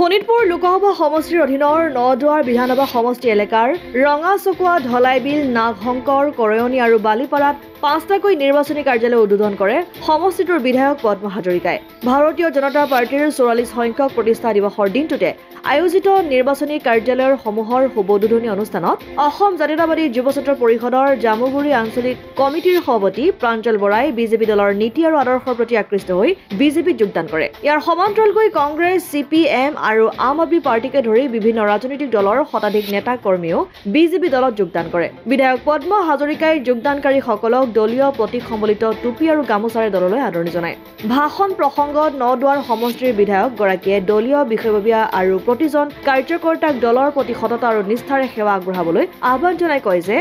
শোণিতপুৰ লোকসভা সমষ্টিৰ অধীনৰ নদুৱাৰ বিধানসভা সমষ্টি এলেকাৰ ৰঙাচকুৱা ধলাইবিল নাগশংকৰ কৰয়নী আৰু বালিপাৰাত ৫টাকৈ নিৰ্বাচনী কাৰ্যালয় উদ্বোধন কৰে সমষ্টিটোৰ বিধায়ক পদ্ম হাজৰিকাই। ভাৰতীয় জনতা পাৰ্টিৰ ৪৪ সংখ্যক প্ৰতিষ্ঠা দিৱসৰ দিনটোতে আয়োজিত নিৰ্বাচনী কাৰ্যালয়ৰ সমূহৰ শুভ উদ্বোধনী অনুষ্ঠানত অসম জাতীয়তাবাদী যুৱ ছাত্ৰ পৰিষদৰ জামুগুৰি আঞ্চলিক কমিটিৰ সভাপতি প্ৰাঞ্জল বৰাই বিজেপি দলৰ নীতি আৰু আদৰ্শৰ প্ৰতি আকৃষ্ট হৈ বিজেপিত যোগদান কৰে। ইয়াৰ সমান্তৰালকৈ কংগ্ৰেছ, CPM আৰু আম আদমি পাৰ্টিকে ধৰি বিভিন্ন ৰাজনৈতিক দলৰ শতাধিক নেতা কৰ্মীও বিজেপি দলত যোগদান কৰে। বিধায়ক পদ্ম হাজৰিকাই যোগদানকাৰীসকলক দলীয় প্ৰতীক সম্বলিত টুপি আৰু গামোচাৰে দললৈ আদৰণি জনায়। ভাষণ প্ৰসংগত নদুৱাৰ সমষ্টিৰ বিধায়কগৰাকীয়ে দলীয় বিষয়ববীয়া আৰু প্ৰতিজন কাৰ্যকৰ্তাক দলৰ প্ৰতি সততা আৰু নিষ্ঠাৰে সেৱা আগবঢ়াবলৈ আহ্বান জনাই কয় যে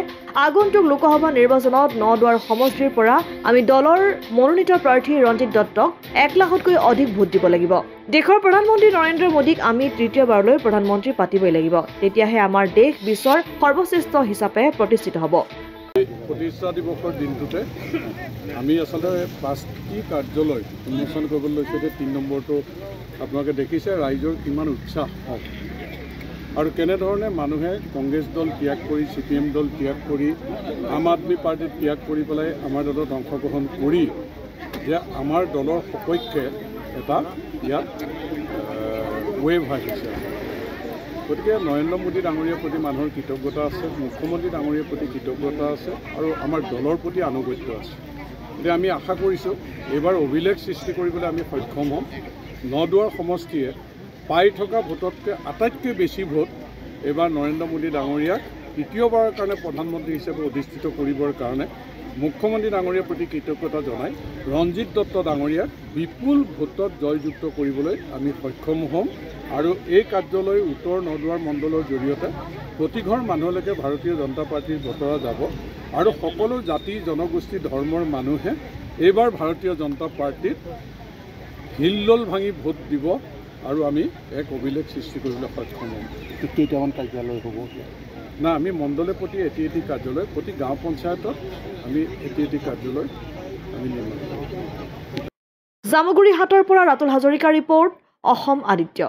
আগন্তুক লোকসভা নিৰ্বাচনত নদুৱাৰ সমষ্টিৰ পৰা আমি দলৰ মনোনীত প্ৰাৰ্থী ৰঞ্জিত দত্তক ১ লাখতকৈ অধিক ভোট দিব লাগিব। দেশৰ প্ৰধানমন্ত্ৰী নৰেন্দ্ৰ মোদীক আমি তৃতীয়বাৰলৈ প্ৰধানমন্ত্ৰী পাতিবই লাগিব। তেতিয়াহে আমাৰ দেশ বিশ্বৰ সৰ্বশ্ৰেষ্ঠ হিচাপে প্ৰতিষ্ঠিত হ'ব। প্ৰতিষ্ঠা দিৱসৰ দিনটোতে আমি আচলতে 5টি কাৰ্যালয় উন্মোচন কৰিবলৈ লৈছোঁ। 3 নম্বৰটো আপোনালোকে দেখিছে ৰাইজৰ কিমান উৎসাহ আৰু কেনেধৰণে মানুহে কংগ্ৰেছ দল ত্যাগ কৰি CPM দল ত্যাগ কৰি আম আদমি পাৰ্টি ত্যাগ কৰি পেলাই আমাৰ দলত অংশগ্ৰহণ কৰি যে আমাৰ দলৰ সপক্ষে এটা ইয়াত ৱেভ আহিছে। গতিকে নৰেন্দ্ৰ মোদী ডাঙৰীয়াৰ প্ৰতি মানুহৰ কৃতজ্ঞতা আছে, মুখ্যমন্ত্ৰী ডাঙৰীয়াৰ প্ৰতি কৃতজ্ঞতা আছে আৰু আমাৰ দলৰ প্ৰতি আনুগত্য আছে। গতিকে আমি আশা কৰিছোঁ এইবাৰ অভিলেখ সৃষ্টি কৰিবলৈ আমি সক্ষম হ'ম। নদুৱাৰ সমষ্টিয়ে পাই থকা ভোটতকৈ আটাইতকৈ বেছি ভোট এইবাৰ নৰেন্দ্ৰ মোদী ডাঙৰীয়াক তৃতীয়বাৰৰ কাৰণে প্ৰধানমন্ত্ৰী হিচাপে অধিষ্ঠিত কৰিবৰ কাৰণে মুখ্যমন্ত্ৰী ডাঙৰীয়াৰ প্ৰতি কৃতজ্ঞতা জনাই ৰঞ্জিত দত্ত ডাঙৰীয়াক বিপুল ভোটত জয়যুক্ত কৰিবলৈ আমি সক্ষম হ'ম আৰু এই কাৰ্যালয় উত্তৰ নদুৱাৰ মণ্ডলৰ জৰিয়তে প্ৰতিঘৰ মানুহলৈকে ভাৰতীয় জনতা পাৰ্টীৰ বতৰা যাব আৰু সকলো জাতি জনগোষ্ঠী ধৰ্মৰ মানুহে এইবাৰ ভাৰতীয় জনতা পাৰ্টীত হিল্লোল ভাঙি ভোট দিব আৰু আমি এক অভিলেখ সৃষ্টি কৰিবলৈ সক্ষম হ'ম। কেইটামান কাৰ্যালয় হ'ব না আমি মণ্ডলে প্ৰতি এটি কাৰ্যালয়, প্ৰতি গাঁও পঞ্চায়তত আমি এটি কাৰ্যালয় আমি নিৰ্মাণ কৰিম। জামুগুৰি হাটৰ পৰা ৰাতুল হাজৰিকা ৰিপৰ্ট, অসম আদিত্য।